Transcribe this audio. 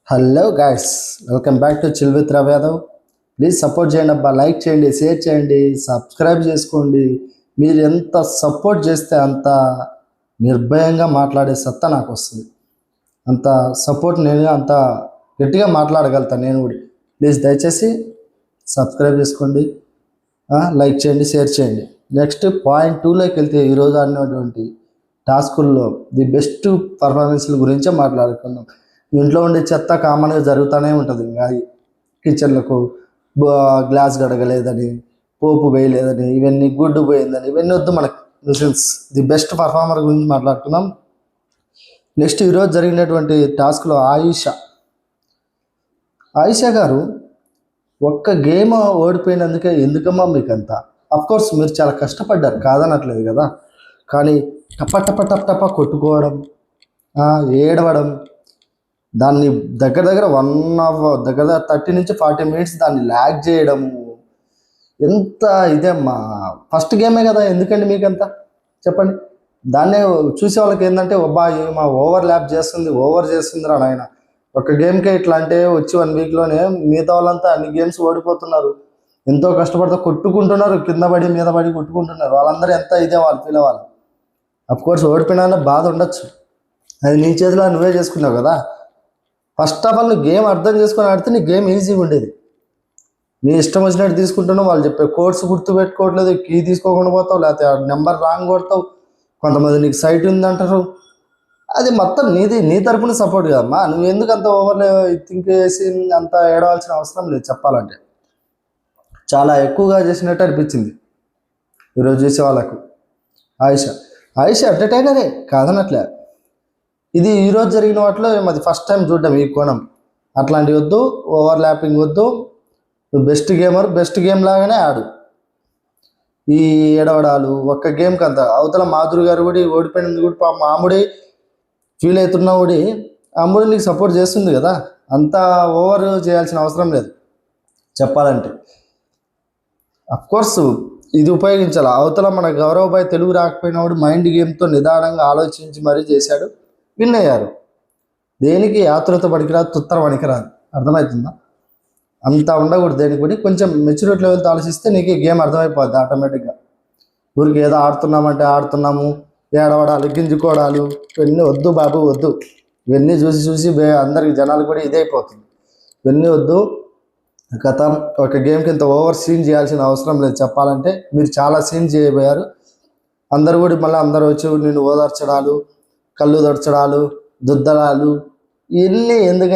Hello guys, welcome back to chill with Ravi Yadav. Please support చేయండి అబ్బా, like చేయండి, share చేయండి, సబ్స్క్రైబ్ చేసుకోండి. మీరు ఎంత సపోర్ట్ చేస్తే అంత నిర్భయంగా మాట్లాడే సత్తా నాకు వస్తుంది. అంత సపోర్ట్ నేను అంత గట్టిగా మాట్లాడగలుగుతాను నేను కూడా. ప్లీజ్ దయచేసి సబ్స్క్రైబ్ చేసుకోండి, లైక్ చేయండి, షేర్ చేయండి. నెక్స్ట్ పాయింట్ 2లోకి వెళ్తే ఈరోజు ఆడినటువంటి టాస్కుల్లో ది బెస్ట్ పర్ఫార్మెన్స్ల గురించే మాట్లాడుకుందాం. ఇంట్లో ఉండే చెత్త కామన్గా జరుగుతూనే ఉంటుంది. ఇంకా కిచెన్లకు గ్లాస్ గడగలేదని, పోపు వేయలేదని, ఇవన్నీ గుడ్డు పోయిందని, ఇవన్నీ వద్దు మనకు. సిన్స్ ది బెస్ట్ పర్ఫార్మర్ గురించి మాట్లాడుకుందాం. నెక్స్ట్ ఈరోజు జరిగినటువంటి టాస్క్లో ఆయిషా గారు ఒక్క గేమ్ ఓడిపోయినందుకే ఎందుకమ్మా మీకు అంతా? అఫ్కోర్స్ మీరు చాలా కష్టపడ్డారు, కాదనట్లేదు కదా. కానీ టప టప టప టప కొట్టుకోవడం, ఏడవడం, దాన్ని దగ్గర దగ్గర 30 నుంచి 40 మినిట్స్ దాన్ని ల్యాగ్ చేయడము, ఎంత ఇదేమ్మా. ఫస్ట్ గేమే కదా, ఎందుకండి మీకంతా చెప్పండి. దాన్నే చూసే వాళ్ళకి ఏంటంటే మా ఓవర్ చేస్తుంది రా నాయన. ఒక గేమ్కే ఇట్లా అంటే వచ్చి 1 వీక్లోనే మిగతా వాళ్ళంతా అన్ని గేమ్స్ ఓడిపోతున్నారు. ఎంతో కష్టపడితే కొట్టుకుంటున్నారు, కింద పడి మీద పడి కొట్టుకుంటున్నారు. వాళ్ళందరూ ఎంత ఇదే వాళ్ళు ఫీల్ అవ్వాలి. అఫ్కోర్స్ ఓడిపోయినా బాధ ఉండొచ్చు, అది నీ చేతిలో నువ్వే చేసుకున్నావు కదా. ఫస్ట్ ఆఫ్ ఆల్ నువ్వు గేమ్ అర్థం చేసుకొని ఆడితే నీ గేమ్ ఈజీగా ఉండేది. నీ ఇష్టం వచ్చినట్టు తీసుకుంటున్నావు, వాళ్ళు చెప్పే కోడ్స్ గుర్తు పెట్టుకోవట్లేదు, కీ తీసుకోకుండా పోతావు, లేకపోతే నెంబర్ రాంగ్ కొడతావు, కొంతమంది నీకు సైట్ ఉందంటారు. అది మొత్తం నీ తరపున సపోర్ట్ కదమ్మా. నువ్వు ఎందుకు అంత ఓవర్ థింక్ చేసి అంత ఏడవలసిన అవసరం లేదు. చెప్పాలంటే చాలా ఎక్కువగా చేసినట్టు అనిపించింది ఈరోజు చూసే వాళ్ళకు. ఆయిషా ఎంటర్టైనరే, కాదనట్లే. ఇది ఈరోజు జరిగిన వాటిలో మాది ఫస్ట్ టైం చూడడం ఈ కోణం. అట్లాంటివి వద్దు, ఓవర్ ల్యాపింగ్ వద్దు. నువ్వు బెస్ట్ గేమ్ లాగానే ఆడు. ఈ ఏడవడాలు ఒక్క గేమ్కి అంత. అవతల మాధురి గారు కూడా ఓడిపోయినందుకు కూడా పాపం ఆముడి ఫీల్ అవుతున్నా కూడా ఆముడి నీకు సపోర్ట్ చేస్తుంది కదా. అంత ఓవర్ చేయాల్సిన అవసరం లేదు చెప్పాలంటే. అఫ్కోర్స్ ఇది ఉపయోగించాలి. అవతల మన గౌరవబాయ్ తెలుగు రాకపోయినా కూడా మైండ్ గేమ్తో నిదానంగా ఆలోచించి మరీ చేశాడు, విన్ అయ్యారు. దేనికి ఆతురత పనికిరాదు, తుత్తర పనికిరాదు, అర్థమవుతుందా? అంతా ఉండకూడదు దేనికి కూడా. కొంచెం మెచ్యూరిటీ లెవెల్తో ఆలోచిస్తే నీకు ఈ గేమ్ అర్థమైపోద్ది ఆటోమేటిక్గా. ఊరికి ఏదో ఆడుతున్నామంటే ఆడుతున్నాము, ఏడవడాలు, గింజుకోవడాలు, ఇవన్నీ వద్దు బాబు, వద్దు. ఇవన్నీ చూసి అందరికి జనాలు కూడా ఇదే అయిపోతుంది. ఇవన్నీ వద్దు. గత ఒక గేమ్కి ఇంత ఓవర్ సీన్ చేయాల్సిన అవసరం లేదు చెప్పాలంటే. మీరు చాలా సీన్ చేయబోయారు. అందరూ కూడా మళ్ళీ అందరూ వచ్చి నేను ఓదార్చడాలు, కళ్ళు దొరచడాలు, దుద్దడాలు, ఇవన్నీ ఎందుకంటే